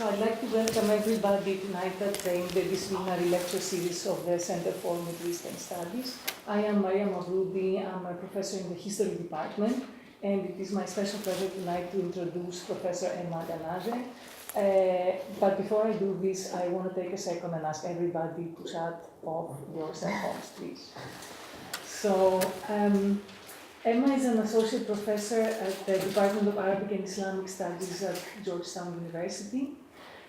So I'd like to welcome everybody tonight in the disciplinary lecture series of the Center for Middle Eastern Studies. I am Maria Mavroudi. I'm a professor in the History Department, and it is my special pleasure tonight to introduce Professor Emma Gannagé. But before I do this, I want to take a second and ask everybody to shut off your cell phones, please. So, Emma is an associate professor at the Department of Arabic and Islamic Studies at Georgetown University.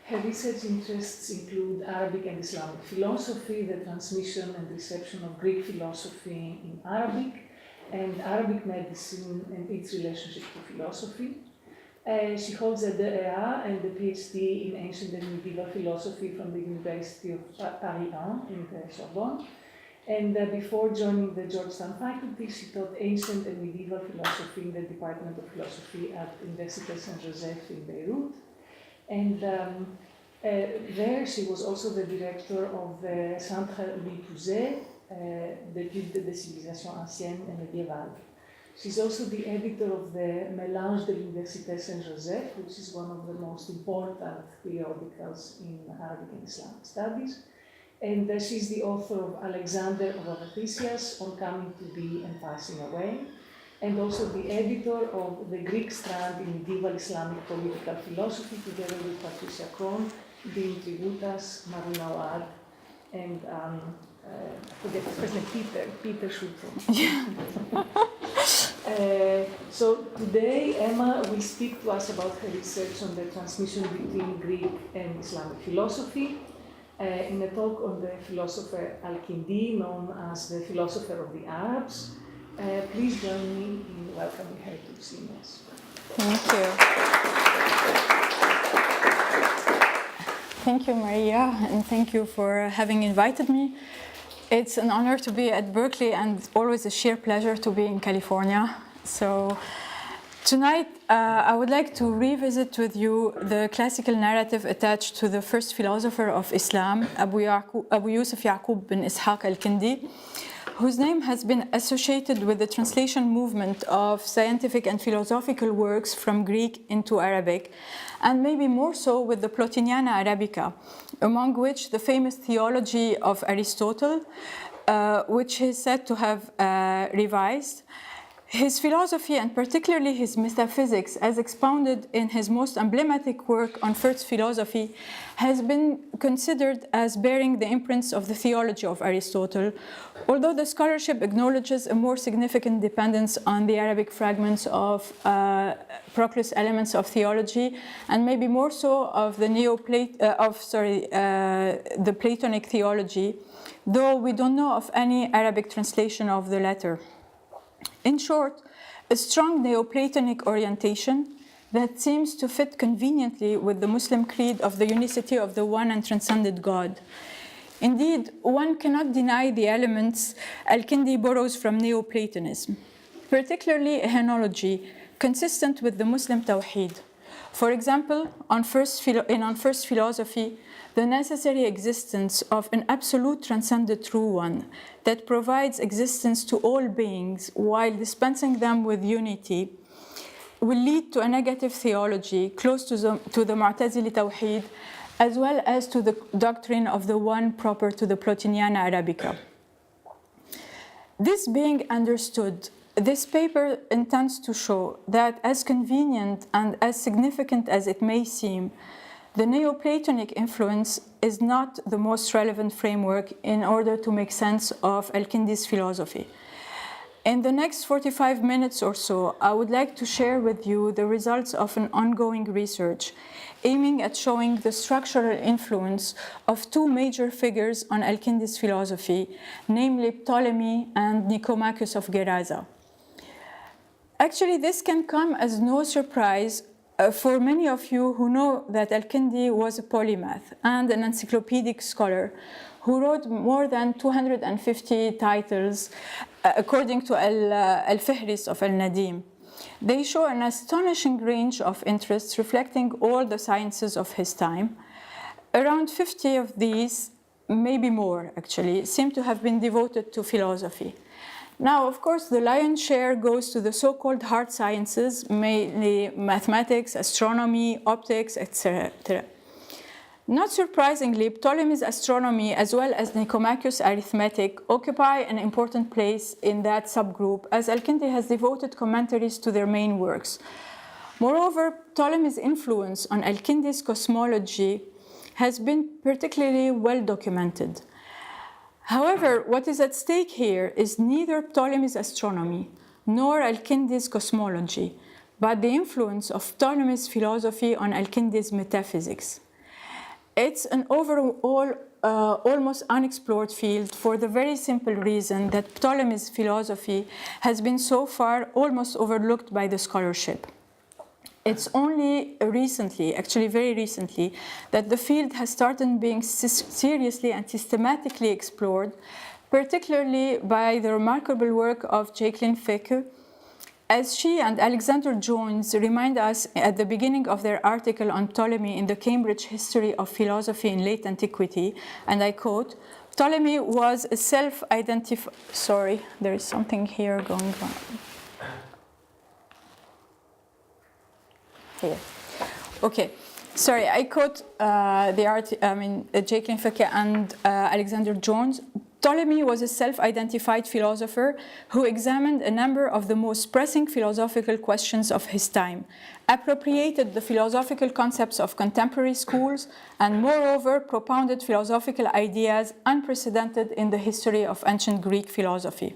Her research interests include Arabic and Islamic philosophy, the transmission and reception of Greek philosophy in Arabic, and Arabic medicine and its relationship to philosophy. She holds a DEA and a PhD in ancient and medieval philosophy from the University of Paris 1 in the Sorbonne. And before joining the Georgetown faculty, she taught ancient and medieval philosophy in the Department of Philosophy at Université Saint-Joseph in Beirut. And there she was also the director of the Centre Louis Pouzet, d'études des civilisations anciennes et médiévales. She's also the editor of the Mélange de l'Université Saint-Joseph, which is one of the most important periodicals in Arabic and Islamic studies. And she's the author of Alexander of Avathisias, On Coming to Be and Passing Away, and also the editor of the Greek strand in medieval Islamic political philosophy, together with Patricia Krohn, Dean Tributas, Marunawad, and I forget his first name, Peter Schultz. So today, Emma will speak to us about her research on the transmission between Greek and Islamic philosophy. In a talk on the philosopher al-Kindī, known as the philosopher of the Arabs. Please join me in welcoming her to CMS. Thank you. Thank you, Maria, and thank you for having invited me. It's an honor to be at Berkeley and always a sheer pleasure to be in California. So tonight, I would like to revisit with you the classical narrative attached to the first philosopher of Islam, Abu Yusuf Yaqub bin Isḥāq al-Kindī, whose name has been associated with the translation movement of scientific and philosophical works from Greek into Arabic, and maybe more so with the Plotiniana Arabica, among which the famous theology of Aristotle, which he is said to have revised. His philosophy, and particularly his metaphysics, as expounded in his most emblematic work on first philosophy, has been considered as bearing the imprints of the theology of Aristotle, although the scholarship acknowledges a more significant dependence on the Arabic fragments of Proclus elements of theology, and maybe more so of the the Platonic theology, though we don't know of any Arabic translation of the latter. In short, a strong Neoplatonic orientation that seems to fit conveniently with the Muslim creed of the unicity of the one and transcendent God. Indeed, one cannot deny the elements al-Kindī borrows from Neoplatonism, particularly a henology consistent with the Muslim Tawheed. For example, in first philosophy, the necessary existence of an absolute transcendent true one that provides existence to all beings while dispensing them with unity will lead to a negative theology close to the Mu'tazili Tawheed, as well as to the doctrine of the one proper to the Plotiniana Arabica. This being understood, this paper intends to show that, as convenient and as significant as it may seem, the Neoplatonic influence is not the most relevant framework in order to make sense of al-Kindī's philosophy. In the next 45 minutes or so, I would like to share with you the results of an ongoing research aiming at showing the structural influence of two major figures on al-Kindī's philosophy, namely Ptolemy and Nicomachus of Gerasa. Actually, this can come as no surprise for many of you who know that al-Kindī was a polymath and an encyclopedic scholar who wrote more than 250 titles according to al-Fihris of al-Nadim. They show an astonishing range of interests reflecting all the sciences of his time. Around 50 of these, maybe more actually, seem to have been devoted to philosophy. Now, of course, the lion's share goes to the so-called hard sciences, mainly mathematics, astronomy, optics, etc. Not surprisingly, Ptolemy's astronomy as well as Nicomachus' arithmetic occupy an important place in that subgroup, as al-Kindī has devoted commentaries to their main works. Moreover, Ptolemy's influence on al-Kindī's cosmology has been particularly well documented. However, what is at stake here is neither Ptolemy's astronomy nor al-Kindī's cosmology, but the influence of Ptolemy's philosophy on al-Kindī's metaphysics. It's an overall almost unexplored field for the very simple reason that Ptolemy's philosophy has been so far almost overlooked by the scholarship. It's only recently, actually very recently, that the field has started being seriously and systematically explored, particularly by the remarkable work of Jacqueline Feke, as she and Alexander Jones remind us at the beginning of their article on Ptolemy in the Cambridge History of Philosophy in Late Antiquity, and I quote, Ptolemy was a self-identified, sorry, there is something here going on. Here. Okay, sorry, I quote Jacqueline Feke and Alexander Jones. Ptolemy was a self-identified philosopher who examined a number of the most pressing philosophical questions of his time, appropriated the philosophical concepts of contemporary schools, and moreover propounded philosophical ideas unprecedented in the history of ancient Greek philosophy.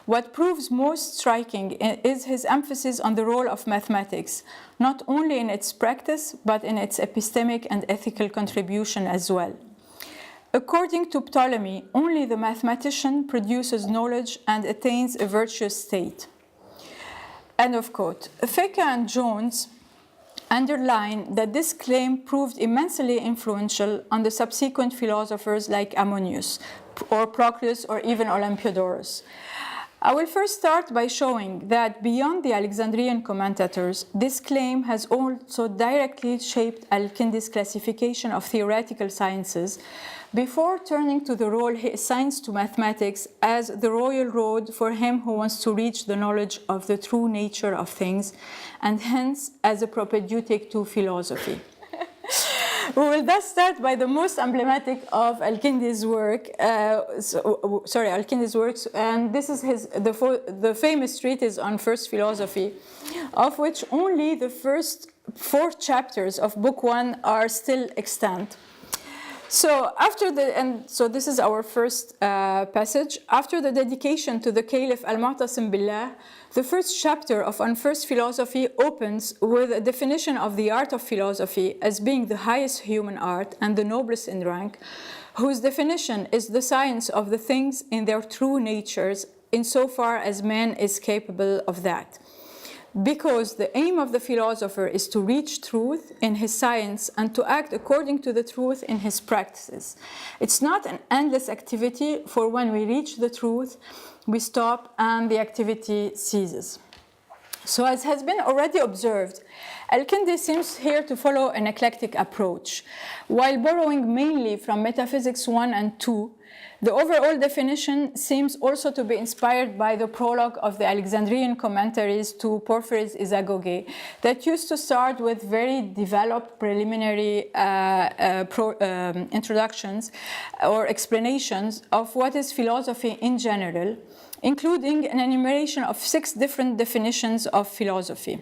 What proves most striking is his emphasis on the role of mathematics, not only in its practice, but in its epistemic and ethical contribution as well. According to Ptolemy, only the mathematician produces knowledge and attains a virtuous state. End of quote. Feke and Jones underline that this claim proved immensely influential on the subsequent philosophers like Ammonius, or Proclus, or even Olympiodorus. I will first start by showing that beyond the Alexandrian commentators, this claim has also directly shaped al-Kindī's classification of theoretical sciences before turning to the role he assigns to mathematics as the royal road for him who wants to reach the knowledge of the true nature of things, and hence as a propedeutic to philosophy. We will thus start by the most emblematic of al-Kindī's work. al-Kindī's works, and this is the famous treatise on first philosophy, of which only the first 4 chapters of Book 1 are still extant. So this is our first passage. After the dedication to the Caliph al-Mu'tasim Billah, the first chapter of On First Philosophy opens with a definition of the art of philosophy as being the highest human art and the noblest in rank, whose definition is the science of the things in their true natures, insofar as man is capable of that. Because the aim of the philosopher is to reach truth in his science and to act according to the truth in his practices. It's not an endless activity, for when we reach the truth, we stop and the activity ceases. So as has been already observed, al-Kindī seems here to follow an eclectic approach. While borrowing mainly from Metaphysics 1 and 2, the overall definition seems also to be inspired by the prologue of the Alexandrian commentaries to Porphyry's Isagoge that used to start with very developed preliminary introductions or explanations of what is philosophy in general, including an enumeration of 6 different definitions of philosophy.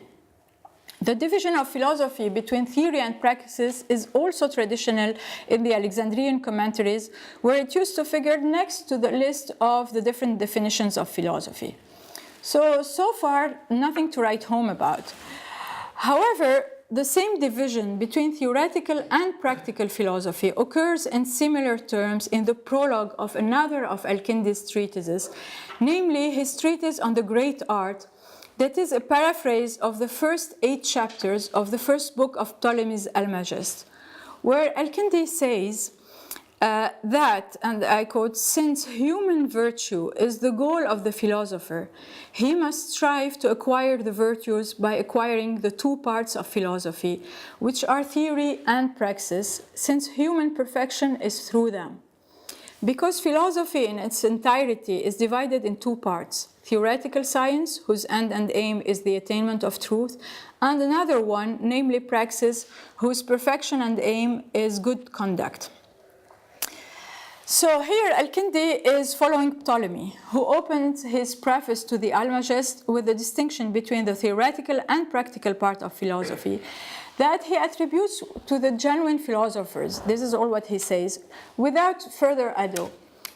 The division of philosophy between theory and practices is also traditional in the Alexandrian commentaries, where it used to figure next to the list of the different definitions of philosophy. So far, nothing to write home about. However, the same division between theoretical and practical philosophy occurs in similar terms in the prologue of another of al-Kindī's treatises, namely his treatise on the great art, that is a paraphrase of the first 8 chapters of the first book of Ptolemy's Almagest, where al-Kindī says that, and I quote, since human virtue is the goal of the philosopher, he must strive to acquire the virtues by acquiring the 2 parts of philosophy, which are theory and praxis, since human perfection is through them. because philosophy in its entirety is divided in two parts: theoretical science, whose end and aim is the attainment of truth, and another one, namely praxis, whose perfection and aim is good conduct. So here al-Kindī is following Ptolemy, who opened his preface to the Almagest with the distinction between the theoretical and practical part of philosophy that he attributes to the genuine philosophers. This is all what he says, without further ado.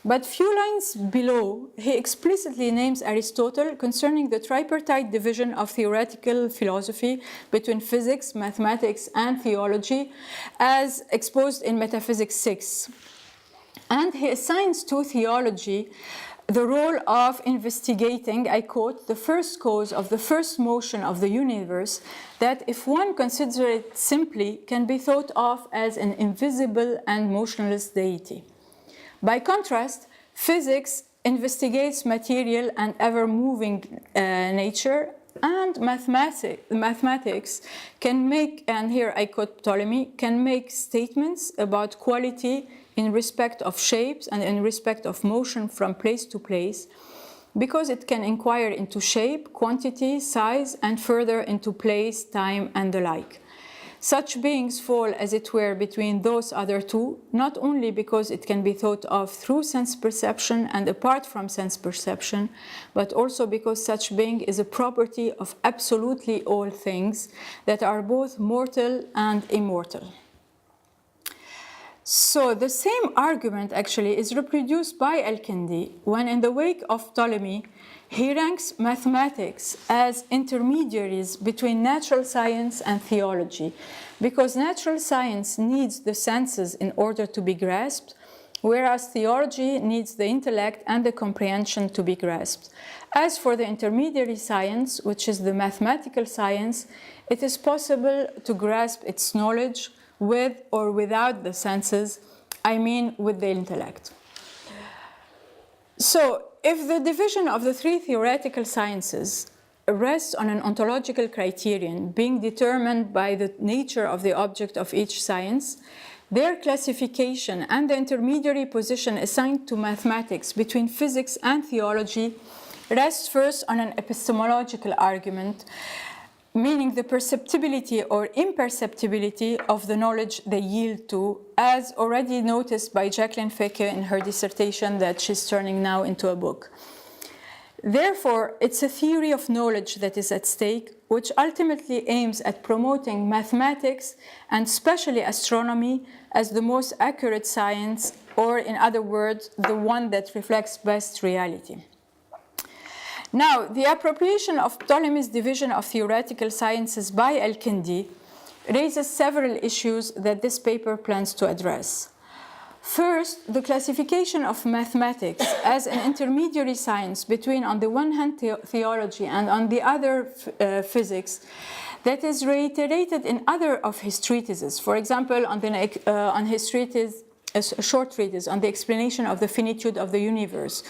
But few lines below, he explicitly names Aristotle concerning the tripartite division of theoretical philosophy between physics, mathematics, and theology, as exposed in Metaphysics 6. And he assigns to theology the role of investigating, I quote, the first cause of the first motion of the universe, that if one considers it simply, can be thought of as an invisible and motionless deity. By contrast, physics investigates material and ever-moving nature, and mathematics can make, and here I quote Ptolemy, can make statements about quality in respect of shapes and in respect of motion from place to place, because it can inquire into shape, quantity, size, and further into place, time, and the like. Such beings fall, as it were, between those other two, not only because it can be thought of through sense perception and apart from sense perception, but also because such being is a property of absolutely all things that are both mortal and immortal. So the same argument actually is reproduced by al-Kindī when, in the wake of Ptolemy, he ranks mathematics as intermediaries between natural science and theology, because natural science needs the senses in order to be grasped, whereas theology needs the intellect and the comprehension to be grasped. As for the intermediary science, which is the mathematical science, it is possible to grasp its knowledge with or without the senses, I mean with the intellect. So, if the division of the three theoretical sciences rests on an ontological criterion being determined by the nature of the object of each science, their classification and the intermediary position assigned to mathematics between physics and theology rests first on an epistemological argument, meaning the perceptibility or imperceptibility of the knowledge they yield to, as already noticed by Jacqueline Feke in her dissertation that she's turning now into a book. Therefore, it's a theory of knowledge that is at stake, which ultimately aims at promoting mathematics and especially astronomy as the most accurate science, or in other words, the one that reflects best reality. Now, the appropriation of Ptolemy's division of theoretical sciences by al-Kindī raises several issues that this paper plans to address. First, the classification of mathematics as an intermediary science between, on the one hand, theology and on the other, physics, that is reiterated in other of his treatises. For example, on his treatise, a short treatise on the explanation of the finitude of the universe,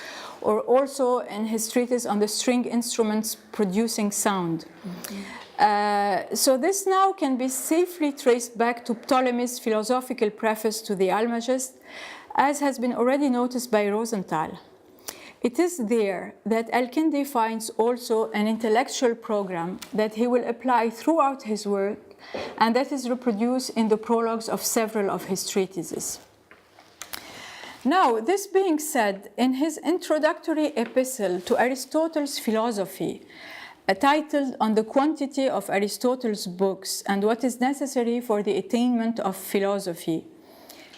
or also in his treatise on the string instruments producing sound. So this now can be safely traced back to Ptolemy's philosophical preface to the Almagest, as has been already noticed by Rosenthal. It is there that al-Kindī finds also an intellectual program that he will apply throughout his work, and that is reproduced in the prologues of several of his treatises. Now, this being said, in his introductory epistle to Aristotle's philosophy, titled On the Quantity of Aristotle's Books and What is Necessary for the Attainment of Philosophy,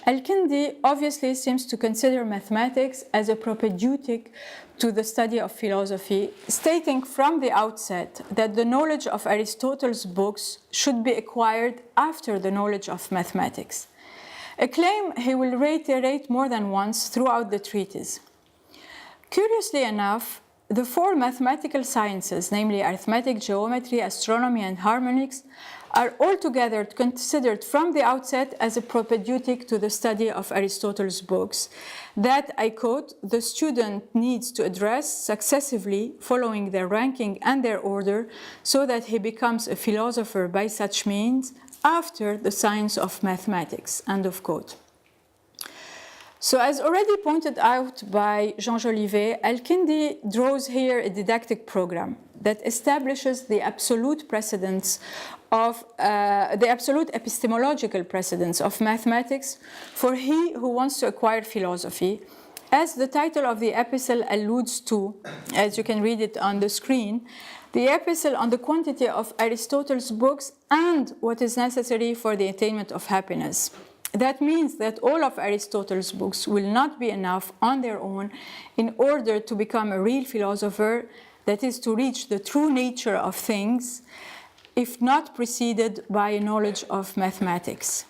al-Kindī obviously seems to consider mathematics as a propedeutic to the study of philosophy, stating from the outset that the knowledge of Aristotle's books should be acquired after the knowledge of mathematics, a claim he will reiterate more than once throughout the treatise. Curiously enough, the four mathematical sciences, namely arithmetic, geometry, astronomy, and harmonics, are altogether considered from the outset as a propedeutic to the study of Aristotle's books that, I quote, the student needs to address successively following their ranking and their order so that he becomes a philosopher by such means after the science of mathematics, end of quote. So as already pointed out by Jean Jolivet, al-Kindī draws here a didactic program that establishes the absolute precedence of the absolute epistemological precedence of mathematics for he who wants to acquire philosophy, as the title of the epistle alludes to, as you can read it on the screen, the epistle on the quantity of Aristotle's books and what is necessary for the attainment of happiness. That means that all of Aristotle's books will not be enough on their own in order to become a real philosopher, that is, to reach the true nature of things, if not preceded by a knowledge of mathematics.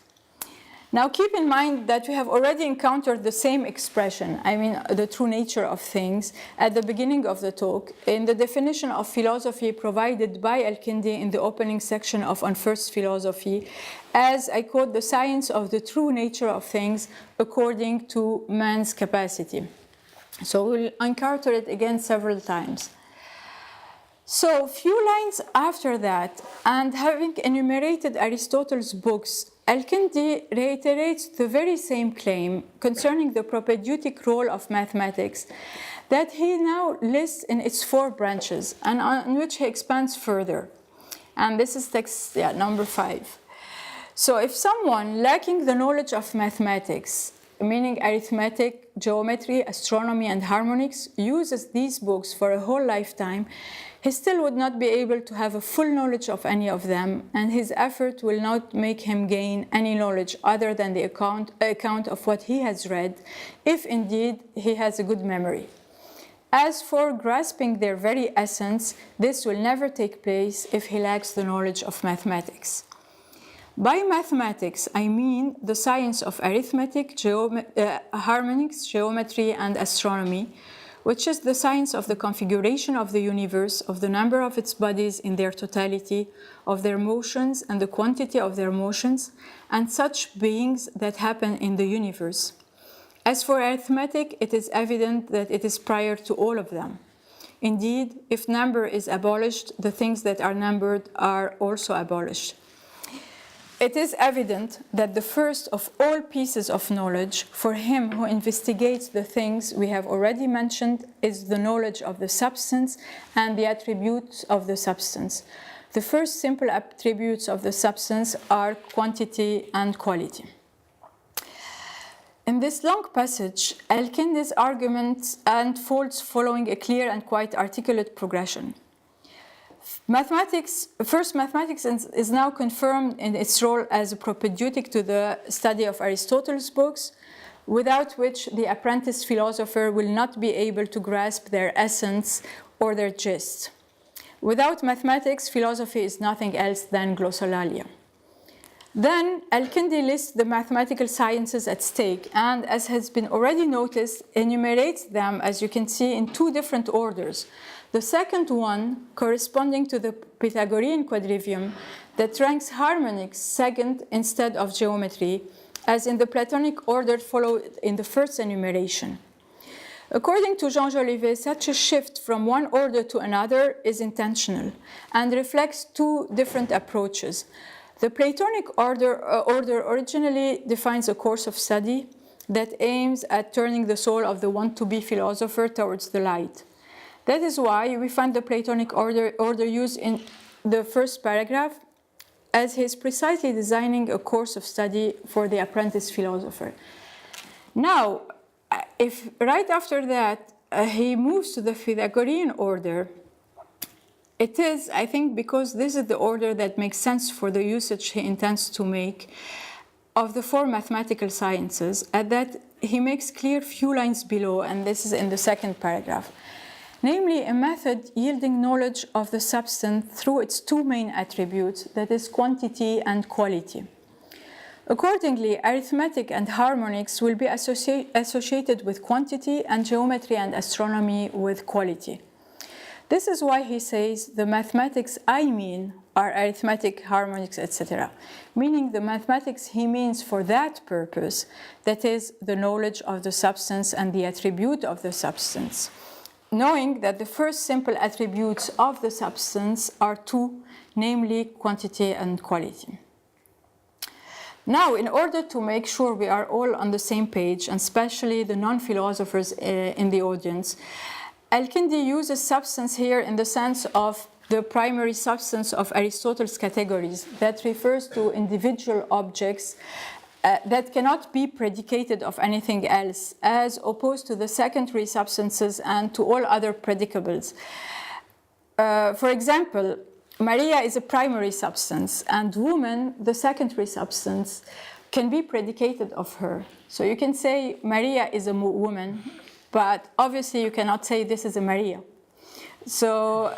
Now keep in mind that we have already encountered the same expression, I mean the true nature of things, at the beginning of the talk in the definition of philosophy provided by al-Kindī in the opening section of On First Philosophy, as I quote, the science of the true nature of things according to man's capacity. So we'll encounter it again several times. So few lines after that, and having enumerated Aristotle's books, al-Kindī reiterates the very same claim concerning the propedeutic role of mathematics that he now lists in its 4 branches and on which he expands further. And this is text number 5. So if someone lacking the knowledge of mathematics, meaning arithmetic, geometry, astronomy, and harmonics, uses these books for a whole lifetime, he still would not be able to have a full knowledge of any of them, and his effort will not make him gain any knowledge other than the account of what he has read, if indeed he has a good memory. As for grasping their very essence, this will never take place if he lacks the knowledge of mathematics. By mathematics, I mean the science of arithmetic, harmonics, geometry, and astronomy, which is the science of the configuration of the universe, of the number of its bodies in their totality, of their motions and the quantity of their motions, and such beings that happen in the universe. As for arithmetic, it is evident that it is prior to all of them. Indeed, if number is abolished, the things that are numbered are also abolished. It is evident that the first of all pieces of knowledge for him who investigates the things we have already mentioned is the knowledge of the substance and the attributes of the substance. The first simple attributes of the substance are quantity and quality. In this long passage, al-Kindī's argument unfolds following a clear and quite articulate progression. Mathematics is now confirmed in its role as a propedeutic to the study of Aristotle's books, without which the apprentice philosopher will not be able to grasp their essence or their gist. Without mathematics, philosophy is nothing else than glossolalia. Then al-Kindī lists the mathematical sciences at stake and, as has been already noticed, enumerates them, as you can see, in 2 different orders. The second one, corresponding to the Pythagorean quadrivium, that ranks harmonics second instead of geometry, as in the Platonic order followed in the first enumeration. According to Jean Jolivet, such a shift from one order to another is intentional and reflects 2 different approaches. The Platonic order originally defines a course of study that aims at turning the soul of the want-to-be philosopher towards the light. That is why we find the Platonic order used in the first paragraph, as he is precisely designing a course of study for the apprentice philosopher. Now, if right after that he moves to the Pythagorean order, it is, I think, because this is the order that makes sense for the usage he intends to make of the 4 mathematical sciences, and that he makes clear few lines below, and this is in the second paragraph. Namely, a method yielding knowledge of the substance through its 2 main attributes, that is, quantity and quality. Accordingly, arithmetic and harmonics will be associated with quantity, and geometry and astronomy with quality. This is why he says the mathematics I mean are arithmetic, harmonics, etc., meaning the mathematics he means for that purpose, that is, the knowledge of the substance and the attribute of the substance, knowing that the first simple attributes of the substance are 2, namely quantity and quality. Now, in order to make sure we are all on the same page, and especially the non-philosophers in the audience, al-Kindī uses substance here in the sense of the primary substance of Aristotle's categories that refers to individual objects that cannot be predicated of anything else, as opposed to the secondary substances and to all other predicables. For example, Maria is a primary substance, and woman, the secondary substance, can be predicated of her. So you can say Maria is a woman, but obviously you cannot say this is a Maria. So,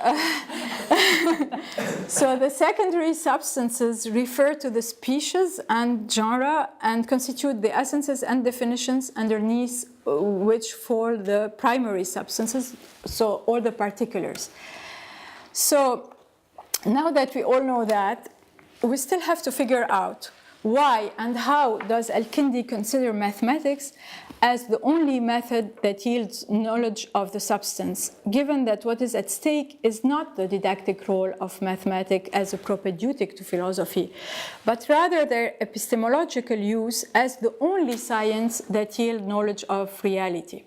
so the secondary substances refer to the species and genre and constitute the essences and definitions underneath which fall the primary substances, so all the particulars. So now that we all know that, we still have to figure out why and how does al-Kindī consider mathematics as the only method that yields knowledge of the substance, given that what is at stake is not the didactic role of mathematics as a propedeutic to philosophy, but rather their epistemological use as the only science that yields knowledge of reality.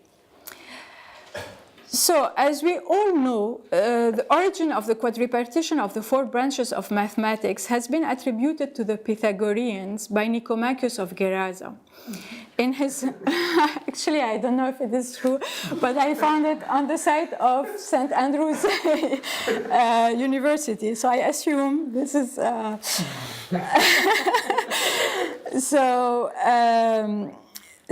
So, as we all know, the origin of the quadripartition of the four branches of mathematics has been attributed to the Pythagoreans by Nicomachus of Gerasa. In his, actually, I don't know if it is true, but I found it on the site of St. Andrew's University. So I assume this is.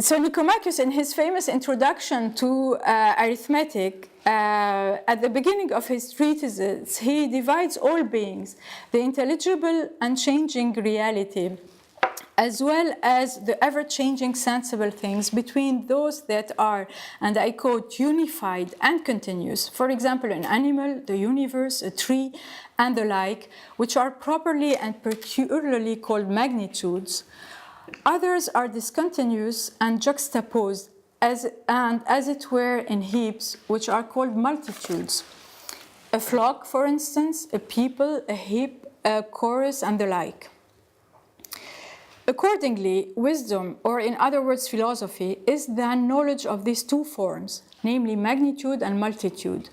So Nicomachus, in his famous introduction to arithmetic, at the beginning of his treatises, he divides all beings, the intelligible and changing reality, as well as the ever-changing sensible things, between those that are, and I quote, unified and continuous. For example, an animal, the universe, a tree, and the like, which are properly and peculiarly called magnitudes. Others are discontinuous and juxtaposed, as it were in heaps, which are called multitudes. A flock, for instance, a people, a heap, a chorus, and the like. Accordingly, wisdom, or in other words, philosophy, is the knowledge of these two forms, namely magnitude and multitude.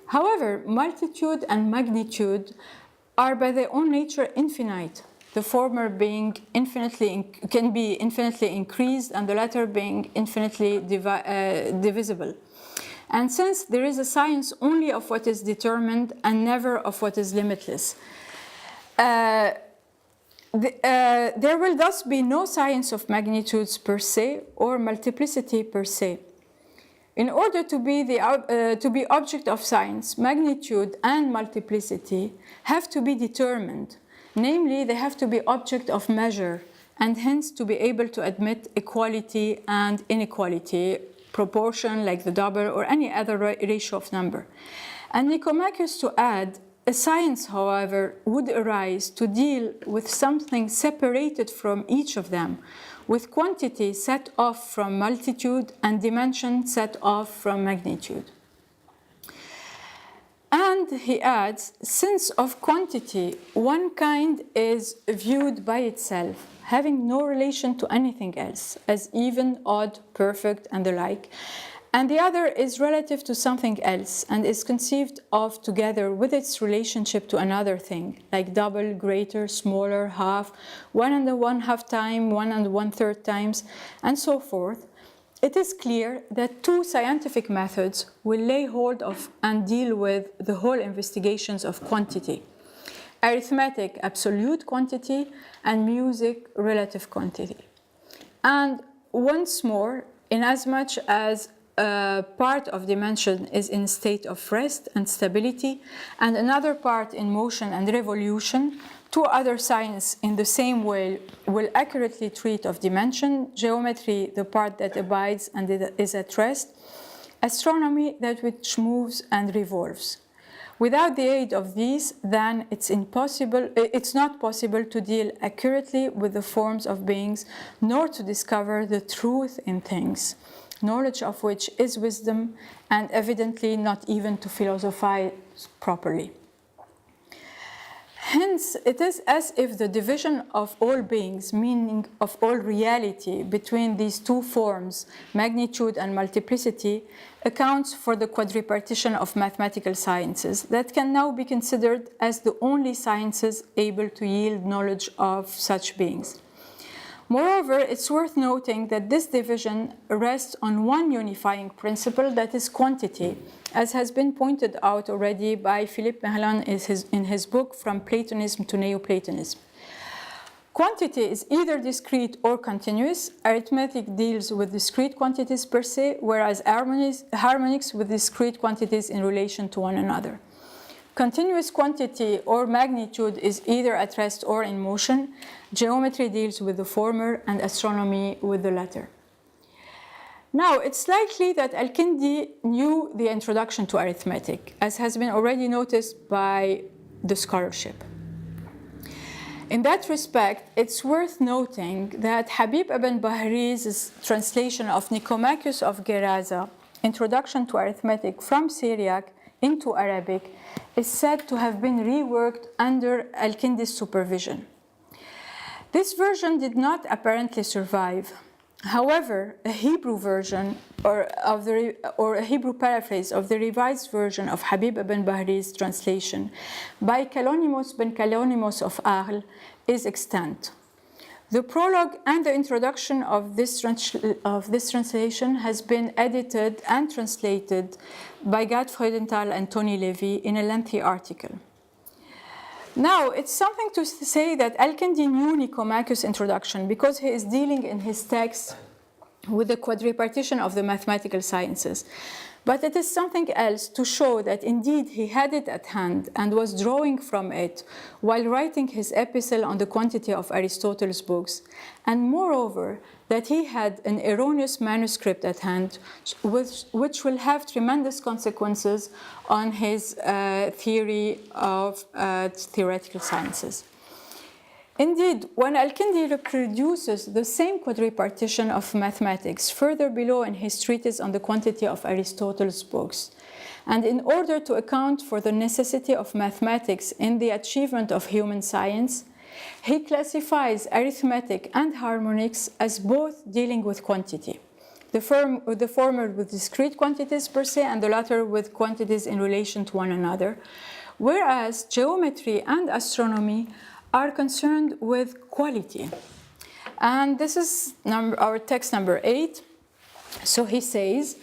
However, multitude and magnitude are by their own nature infinite, the former being can be infinitely increased and the latter being infinitely divisible. And since there is a science only of what is determined and never of what is limitless, there will thus be no science of magnitudes per se or multiplicity per se. In order to be object of science, magnitude and multiplicity have to be determined. Namely, they have to be object of measure and hence to be able to admit equality and inequality, proportion like the double or any other ratio of number. And Nicomachus to add, a science, however, would arise to deal with something separated from each of them, with quantity set off from multitude and dimension set off from magnitude. And he adds, since of quantity, one kind is viewed by itself, having no relation to anything else, as even, odd, perfect, and the like, and the other is relative to something else and is conceived of together with its relationship to another thing, like double, greater, smaller, half, 1 1/2 time, 1 1/3 times, and so forth, it is clear that two scientific methods will lay hold of and deal with the whole investigations of quantity: arithmetic, absolute quantity, and music, relative quantity. And once more, inasmuch as part of dimension is in a state of rest and stability, and another part in motion and revolution, two other sciences in the same way will accurately treat of dimension: geometry, the part that abides and is at rest; astronomy, that which moves and revolves. Without the aid of these, then it's not possible to deal accurately with the forms of beings, nor to discover the truth in things, knowledge of which is wisdom, and evidently not even to philosophize properly. Hence, it is as if the division of all beings, meaning of all reality, between these two forms, magnitude and multiplicity, accounts for the quadripartition of mathematical sciences that can now be considered as the only sciences able to yield knowledge of such beings. Moreover, it's worth noting that this division rests on one unifying principle, that is quantity, as has been pointed out already by Philippe Merlin in his book From Platonism to Neoplatonism. Quantity is either discrete or continuous. Arithmetic deals with discrete quantities per se, whereas harmonics with discrete quantities in relation to one another. Continuous quantity or magnitude is either at rest or in motion. Geometry deals with the former and astronomy with the latter. Now, it's likely that al-Kindī knew the introduction to arithmetic, as has been already noticed by the scholarship. In that respect, it's worth noting that Habib ibn Bahri's translation of Nicomachus of Gerasa, Introduction to Arithmetic from Syriac into Arabic, is said to have been reworked under al-Kindī's supervision. This version did not apparently survive. However, a Hebrew version or a Hebrew paraphrase of the revised version of Habib ibn Bahri's translation by Kalonymos ben Kalonymos of Arles is extant. The prologue and the introduction of this translation has been edited and translated by Gad Freudenthal and Tony Levy in a lengthy article. Now, it's something to say that al-Kindī knew Nicomachus' introduction because he is dealing in his text with the quadripartition of the mathematical sciences. But it is something else to show that indeed he had it at hand and was drawing from it while writing his epistle on the quantity of Aristotle's books, and moreover, that he had an erroneous manuscript at hand, which will have tremendous consequences on his theory of theoretical sciences. Indeed, when al-Kindī reproduces the same quadripartition of mathematics further below in his treatise on the quantity of Aristotle's books, and in order to account for the necessity of mathematics in the achievement of human science, he classifies arithmetic and harmonics as both dealing with quantity, the former with discrete quantities per se and the latter with quantities in relation to one another, whereas geometry and astronomy are concerned with quality. And this is our text number 8. So he says,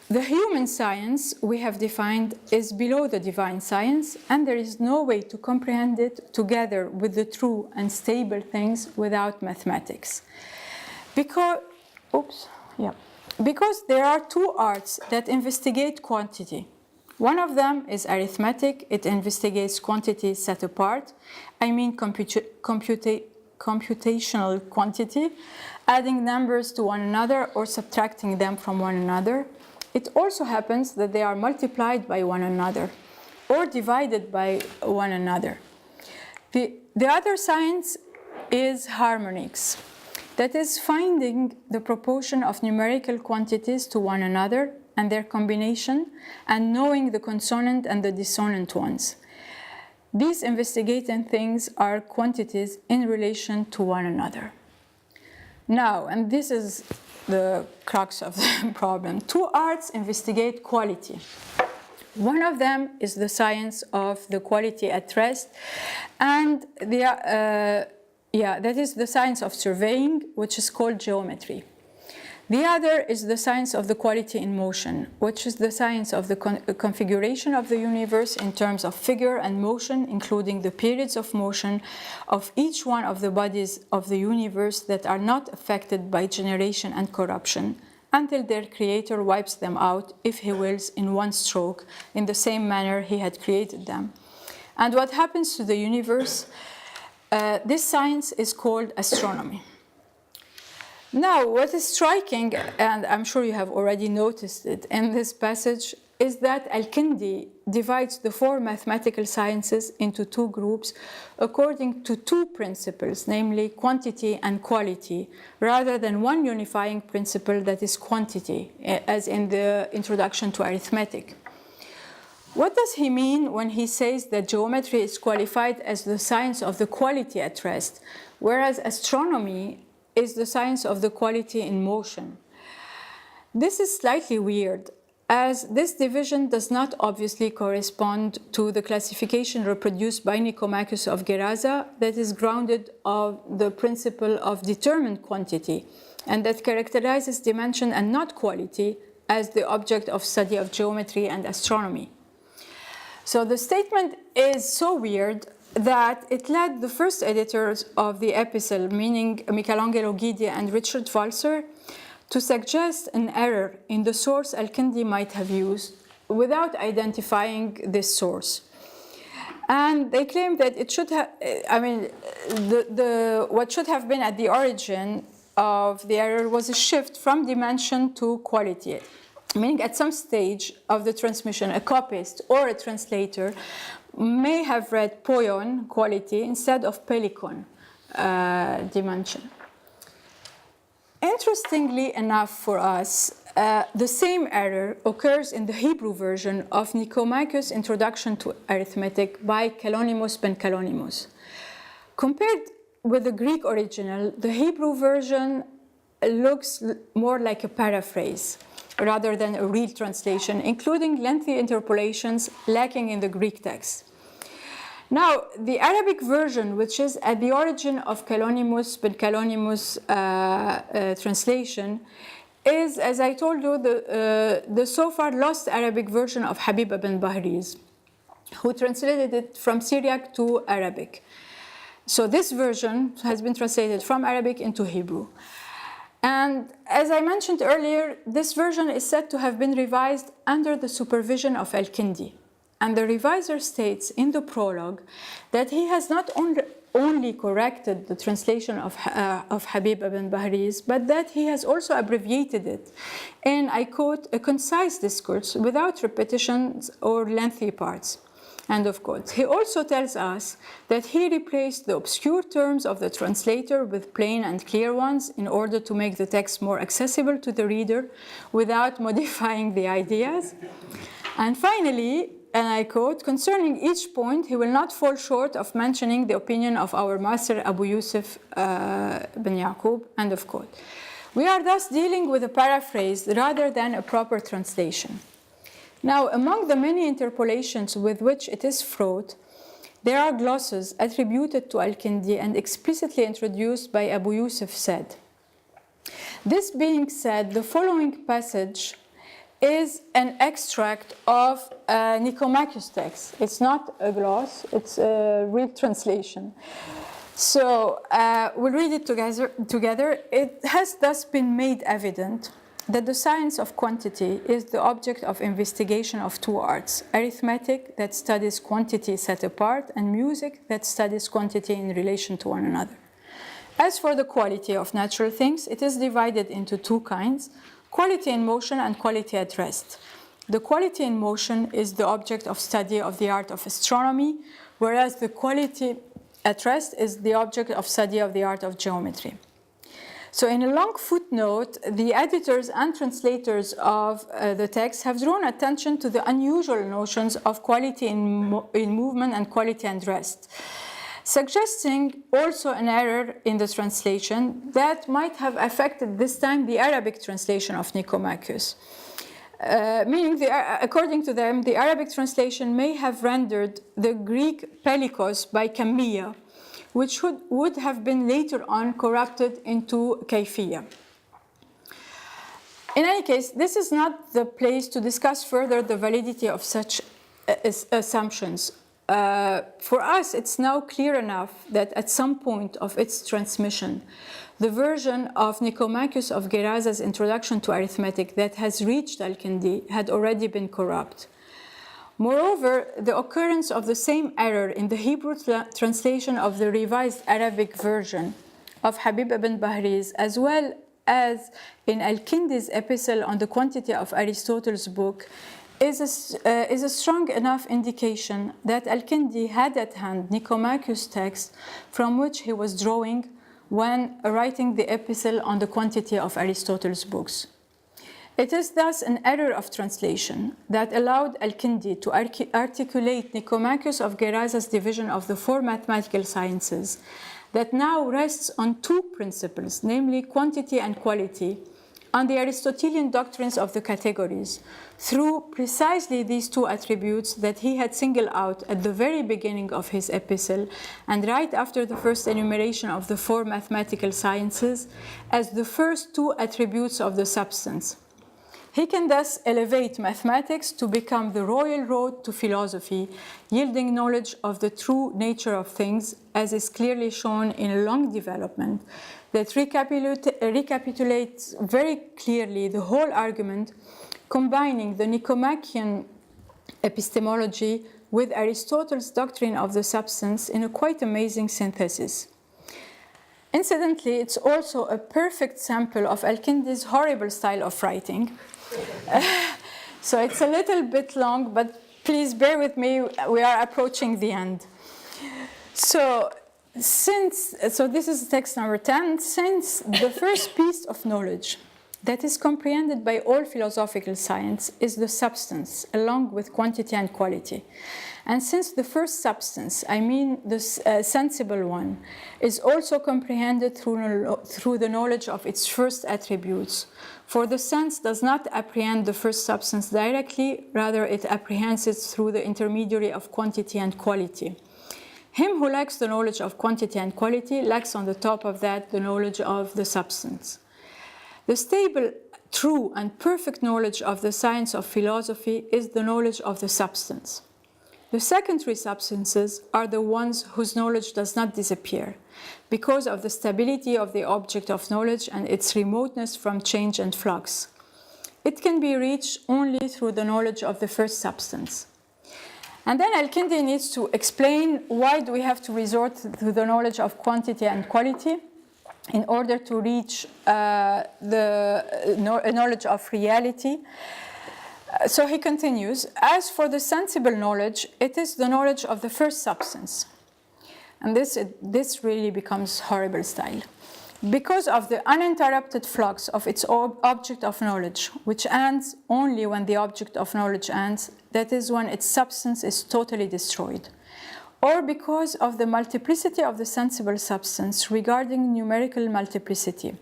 the human science we have defined is below the divine science, and there is no way to comprehend it together with the true and stable things without mathematics. Because there are two arts that investigate quantity. One of them is arithmetic. It investigates quantity set apart. I mean computational quantity, adding numbers to one another or subtracting them from one another. It also happens that they are multiplied by one another or divided by one another. The other science is harmonics. That is finding the proportion of numerical quantities to one another and their combination, and knowing the consonant and the dissonant ones. These investigating things are quantities in relation to one another. Now, and this is the crux of the problem, two arts investigate quality. One of them is the science of the quality at rest, and that is the science of surveying, which is called geometry. The other is the science of the quality in motion, which is the science of the configuration of the universe in terms of figure and motion, including the periods of motion of each one of the bodies of the universe that are not affected by generation and corruption, until their creator wipes them out, if he wills, in one stroke, in the same manner he had created them. And what happens to the universe? This science is called astronomy. Now, what is striking, and I'm sure you have already noticed it in this passage, is that al-Kindī divides the four mathematical sciences into two groups according to two principles, namely quantity and quality, rather than one unifying principle that is quantity, as in the introduction to arithmetic. What does he mean when he says that geometry is qualified as the science of the quality at rest, whereas astronomy is the science of the quality in motion? This is slightly weird, as this division does not obviously correspond to the classification reproduced by Nicomachus of Gerasa that is grounded on the principle of determined quantity and that characterizes dimension and not quality as the object of study of geometry and astronomy. So the statement is so weird that it led the first editors of the epistle, meaning Michelangelo Guidi and Richard Walser, to suggest an error in the source al-Kindī might have used without identifying this source. And they claim that it should have, what should have been at the origin of the error was a shift from dimension to quality, meaning at some stage of the transmission, a copyist or a translator may have read poion, quality, instead of pelikon, dimension. Interestingly enough for us, the same error occurs in the Hebrew version of Nicomachus' Introduction to Arithmetic by Kalonymus ben Kalonymus. Compared with the Greek original, the Hebrew version looks more like a paraphrase rather than a real translation, including lengthy interpolations lacking in the Greek text. Now, the Arabic version, which is at the origin of Kalonymus ben Kalonymus translation, is, as I told you, the so far lost Arabic version of Habib ibn Bahriz, who translated it from Syriac to Arabic. So this version has been translated from Arabic into Hebrew. And as I mentioned earlier, this version is said to have been revised under the supervision of al-Kindī. And the reviser states in the prologue that he has not only corrected the translation of Habib ibn Bahriz, but that he has also abbreviated it in, I quote, a concise discourse without repetitions or lengthy parts. End of quote. He also tells us that he replaced the obscure terms of the translator with plain and clear ones in order to make the text more accessible to the reader without modifying the ideas. And finally, and I quote, concerning each point, he will not fall short of mentioning the opinion of our master Abu Yusuf bin Yaqub, end of quote. We are thus dealing with a paraphrase rather than a proper translation. Now, among the many interpolations with which it is fraught, there are glosses attributed to al-Kindī and explicitly introduced by Abu Yusuf said. This being said, the following passage is an extract of Nicomachus' text. It's not a gloss, it's a real translation. So we'll read it together. It has thus been made evident that the science of quantity is the object of investigation of two arts, arithmetic that studies quantity set apart, and music that studies quantity in relation to one another. As for the quality of natural things, it is divided into two kinds, quality in motion and quality at rest. The quality in motion is the object of study of the art of astronomy, whereas the quality at rest is the object of study of the art of geometry. So in a long footnote, the editors and translators of the text have drawn attention to the unusual notions of quality in movement and quality and rest, suggesting also an error in the translation that might have affected this time the Arabic translation of Nicomachus. Meaning, according to them, the Arabic translation may have rendered the Greek pelikos by kammiya, which would have been later on corrupted into kayfiyya. In any case, this is not the place to discuss further the validity of such assumptions. For us, it's now clear enough that at some point of its transmission, the version of Nicomachus of Gerasa's Introduction to Arithmetic that has reached al-Kindī had already been corrupt. Moreover, the occurrence of the same error in the Hebrew translation of the revised Arabic version of Habib ibn Bahriz, as well as in al-Kindī's epistle on the quantity of Aristotle's book, is a strong enough indication that al-Kindī had at hand Nicomachus' text from which he was drawing when writing the epistle on the quantity of Aristotle's books. It is thus an error of translation that allowed al-Kindī to articulate Nicomachus of Gerasa's division of the four mathematical sciences that now rests on two principles, namely quantity and quality, on the Aristotelian doctrines of the categories, through precisely these two attributes that he had singled out at the very beginning of his epistle and right after the first enumeration of the four mathematical sciences as the first two attributes of the substance. He can thus elevate mathematics to become the royal road to philosophy, yielding knowledge of the true nature of things, as is clearly shown in a long development that recapitulates very clearly the whole argument, combining the Nicomachean epistemology with Aristotle's doctrine of the substance in a quite amazing synthesis. Incidentally, it's also a perfect sample of al-Kindī's horrible style of writing. So it's a little bit long, but please bear with me, we are approaching the end. So this is text number 10. Since the first piece of knowledge that is comprehended by all philosophical science is the substance, along with quantity and quality. And since the first substance, I mean the sensible one, is also comprehended through the knowledge of its first attributes, for the sense does not apprehend the first substance directly, rather it apprehends it through the intermediary of quantity and quality. Him who lacks the knowledge of quantity and quality lacks on the top of that the knowledge of the substance. The stable, true, and perfect knowledge of the science of philosophy is the knowledge of the substance. The secondary substances are the ones whose knowledge does not disappear, because of the stability of the object of knowledge and its remoteness from change and flux. It can be reached only through the knowledge of the first substance. And then al-Kindī needs to explain why do we have to resort to the knowledge of quantity and quality in order to reach the knowledge of reality. So he continues, as for the sensible knowledge, it is the knowledge of the first substance. And this really becomes horrible style. Because of the uninterrupted flux of its object of knowledge, which ends only when the object of knowledge ends, that is when its substance is totally destroyed. Or because of the multiplicity of the sensible substance regarding numerical multiplicity,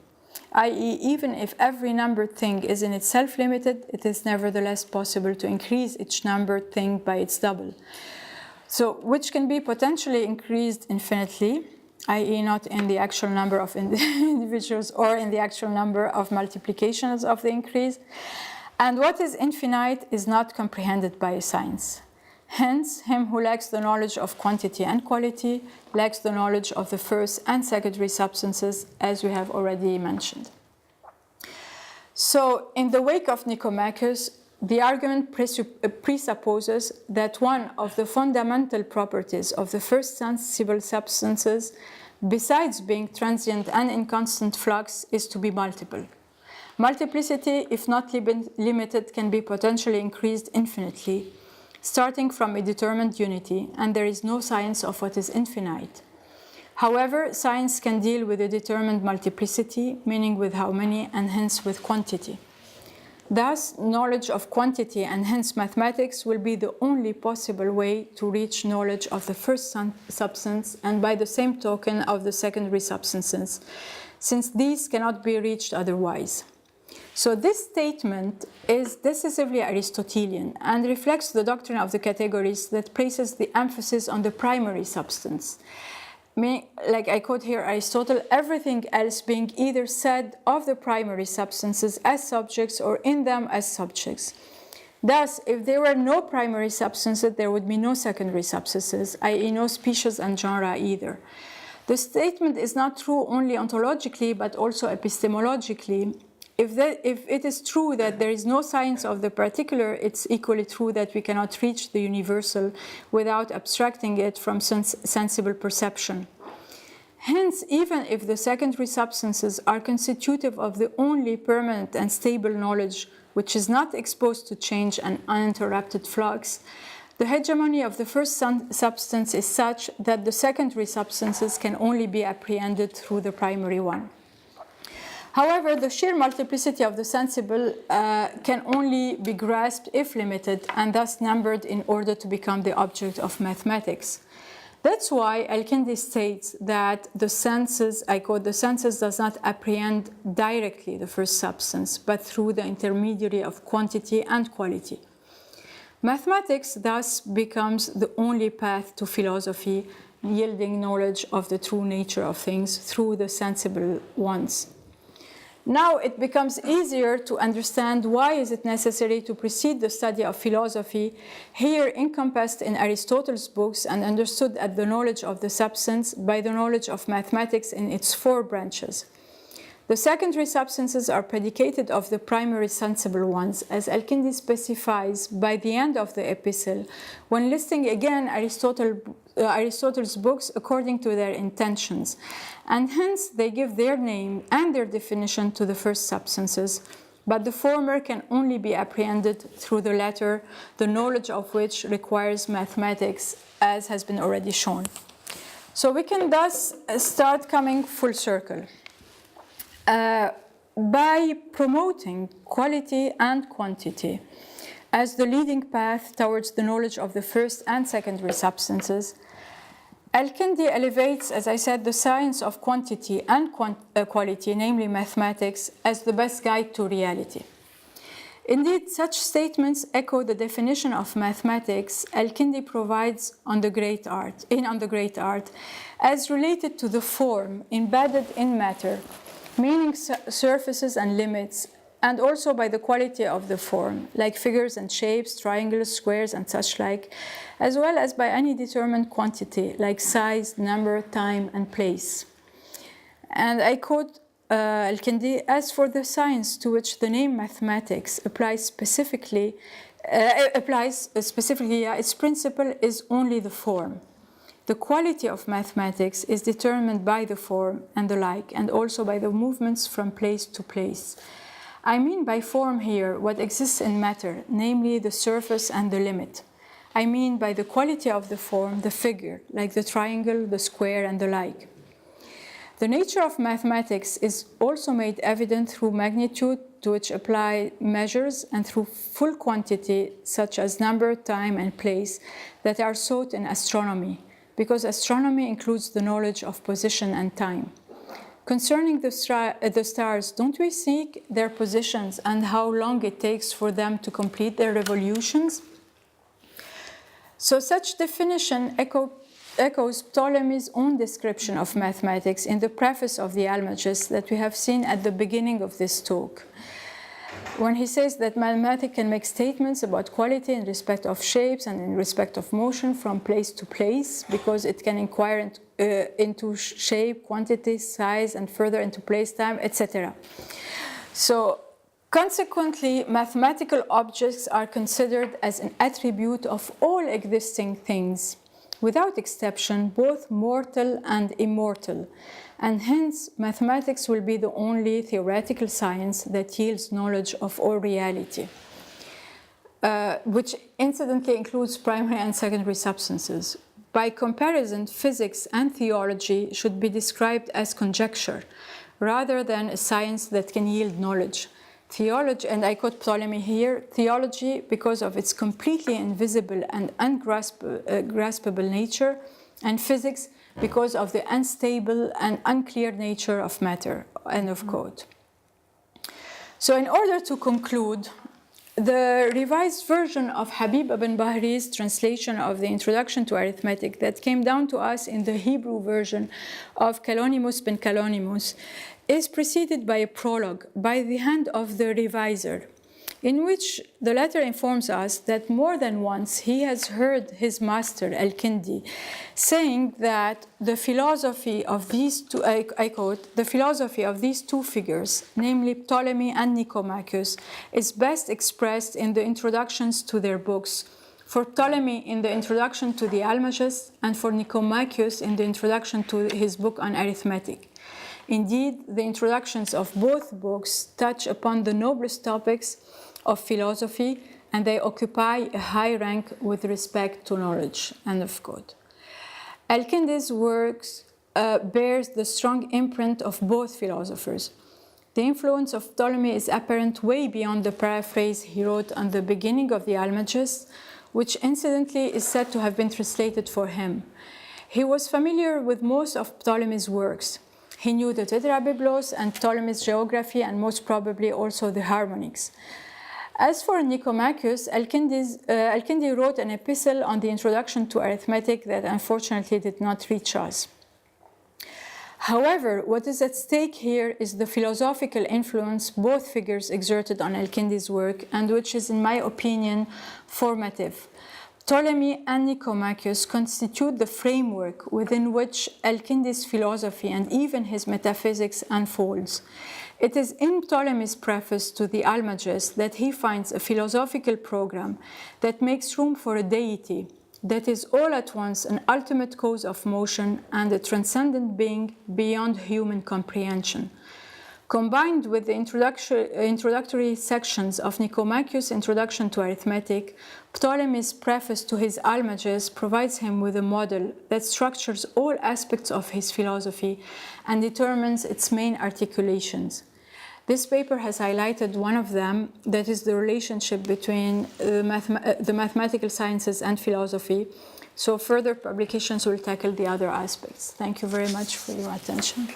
i.e., even if every numbered thing is in itself limited, it is nevertheless possible to increase each numbered thing by its double. So, which can be potentially increased infinitely, i.e., not in the actual number of individuals or in the actual number of multiplications of the increase. And what is infinite is not comprehended by science. Hence, him who lacks the knowledge of quantity and quality lacks the knowledge of the first and secondary substances, as we have already mentioned. So, in the wake of Nicomachus, the argument presupposes that one of the fundamental properties of the first sensible substances, besides being transient and in constant flux, is to be multiple. Multiplicity, if not limited, can be potentially increased infinitely, starting from a determined unity, and there is no science of what is infinite. However, science can deal with a determined multiplicity, meaning with how many, and hence with quantity. Thus, knowledge of quantity and hence mathematics will be the only possible way to reach knowledge of the first substance and by the same token of the secondary substances, since these cannot be reached otherwise. So this statement is decisively Aristotelian and reflects the doctrine of the categories that places the emphasis on the primary substance. Like I quote here Aristotle, everything else being either said of the primary substances as subjects or in them as subjects. Thus, if there were no primary substances, there would be no secondary substances, i.e. no species and genre either. The statement is not true only ontologically, but also epistemologically. If it is true that there is no science of the particular, it's equally true that we cannot reach the universal without abstracting it from sensible perception. Hence, even if the secondary substances are constitutive of the only permanent and stable knowledge which is not exposed to change and uninterrupted flux, the hegemony of the first substance is such that the secondary substances can only be apprehended through the primary one. However, the sheer multiplicity of the sensible can only be grasped if limited and thus numbered in order to become the object of mathematics. That's why al-Kindī states that the senses, I quote, the senses does not apprehend directly the first substance, but through the intermediary of quantity and quality. Mathematics thus becomes the only path to philosophy, yielding knowledge of the true nature of things through the sensible ones. Now it becomes easier to understand why is it necessary to precede the study of philosophy, here encompassed in Aristotle's books and understood as the knowledge of the substance by the knowledge of mathematics in its 4 branches. The secondary substances are predicated of the primary sensible ones, as al-Kindī specifies by the end of the epistle, when listing again Aristotle's books according to their intentions, and hence they give their name and their definition to the first substances, but the former can only be apprehended through the latter, the knowledge of which requires mathematics, as has been already shown. So we can thus start coming full circle. By promoting quality and quantity as the leading path towards the knowledge of the first and secondary substances, al-Kindī elevates, as I said, the science of quantity and quality, namely mathematics, as the best guide to reality. Indeed, such statements echo the definition of mathematics al-Kindī provides on the great art, as related to the form embedded in matter, meaning surfaces and limits, and also by the quality of the form, like figures and shapes, triangles, squares, and such like, as well as by any determined quantity, like size, number, time, and place. And I quote al-Kindī, as for the science to which the name mathematics applies specifically, its principle is only the form. The quality of mathematics is determined by the form and the like, and also by the movements from place to place. I mean by form here what exists in matter, namely the surface and the limit. I mean by the quality of the form, the figure, like the triangle, the square, and the like. The nature of mathematics is also made evident through magnitude, to which apply measures, and through full quantity, such as number, time, and place, that are sought in astronomy, because astronomy includes the knowledge of position and time. Concerning the stars, don't we seek their positions and how long it takes for them to complete their revolutions? So such definition echoes Ptolemy's own description of mathematics in the preface of the Almagest that we have seen at the beginning of this talk, when he says that mathematics can make statements about quality in respect of shapes and in respect of motion from place to place, because it can inquire into shape, quantity, size, and further into place, time, etc. So consequently, mathematical objects are considered as an attribute of all existing things, without exception, both mortal and immortal. And hence, mathematics will be the only theoretical science that yields knowledge of all reality, which incidentally includes primary and secondary substances. By comparison, physics and theology should be described as conjecture, rather than a science that can yield knowledge. Theology, and I quote Ptolemy here, theology, because of its completely invisible and ungraspable nature, and physics, because of the unstable and unclear nature of matter, end of quote. So in order to conclude, the revised version of Habib ibn Bahri's translation of the Introduction to Arithmetic that came down to us in the Hebrew version of Kalonymus ben Kalonymus is preceded by a prologue by the hand of the reviser, in which the latter informs us that more than once he has heard his master, al-Kindī, saying that the philosophy of these two, I quote, the philosophy of these two figures, namely Ptolemy and Nicomachus, is best expressed in the introductions to their books. For Ptolemy in the introduction to the Almagest, and for Nicomachus in the introduction to his book on arithmetic. Indeed, the introductions of both books touch upon the noblest topics of philosophy, and they occupy a high rank with respect to knowledge, end of quote. Al-Kindī's works bears the strong imprint of both philosophers. The influence of Ptolemy is apparent way beyond the paraphrase he wrote on the beginning of the Almagest, which incidentally is said to have been translated for him. He was familiar with most of Ptolemy's works. He knew the Tetrabiblos and Ptolemy's geography, and most probably also the harmonics. As for Nicomachus, al-Kindī wrote an epistle on the introduction to arithmetic that unfortunately did not reach us. However, what is at stake here is the philosophical influence both figures exerted on al-Kindī's work, and which is, in my opinion, formative. Ptolemy and Nicomachus constitute the framework within which al-Kindī's philosophy and even his metaphysics unfolds. It is in Ptolemy's preface to the Almagest that he finds a philosophical program that makes room for a deity that is all at once an ultimate cause of motion and a transcendent being beyond human comprehension. Combined with the introductory sections of Nicomachus' Introduction to Arithmetic, Ptolemy's preface to his Almagest provides him with a model that structures all aspects of his philosophy and determines its main articulations. This paper has highlighted one of them, that is the relationship between the mathematical sciences and philosophy. So further publications will tackle the other aspects. Thank you very much for your attention.